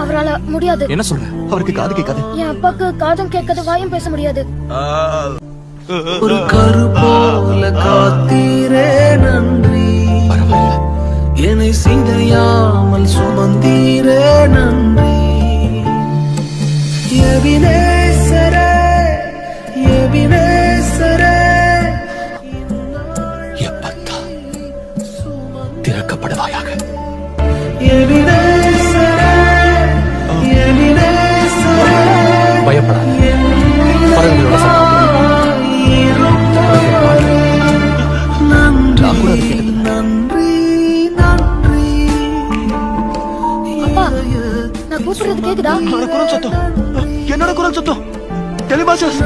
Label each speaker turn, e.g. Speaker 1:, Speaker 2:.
Speaker 1: அவரால முடியாது.
Speaker 2: என்ன சொல்ற? அவருக்கு காது கேட்காது.
Speaker 1: என் அப்பாக்கு காதும் கேட்காது, வாயும் பேச முடியாது.
Speaker 3: ஒரு கரு போல காத்தீரே நன்றி.
Speaker 2: பரவாயில்ல.
Speaker 3: என்னை சிதையாமல் சுமந்தீரே நன்றி. எபினேசரே, எபினேசரே,
Speaker 2: எப்பத்தா திறக்கப்படுவாயாக.
Speaker 3: எபினேசரே, எபினேசரே,
Speaker 2: பயப்படாத. பறவைகளோட சத்தம். நான் கூட அது கேட்டது.
Speaker 3: நன்றி, நன்றி.
Speaker 1: அப்பா, நான் கூப்பிடுறது கேக்குதா?
Speaker 2: என்னோட குரல் சத்தம். என்னோட குரல் சத்தம். டெலிமாசஸ்.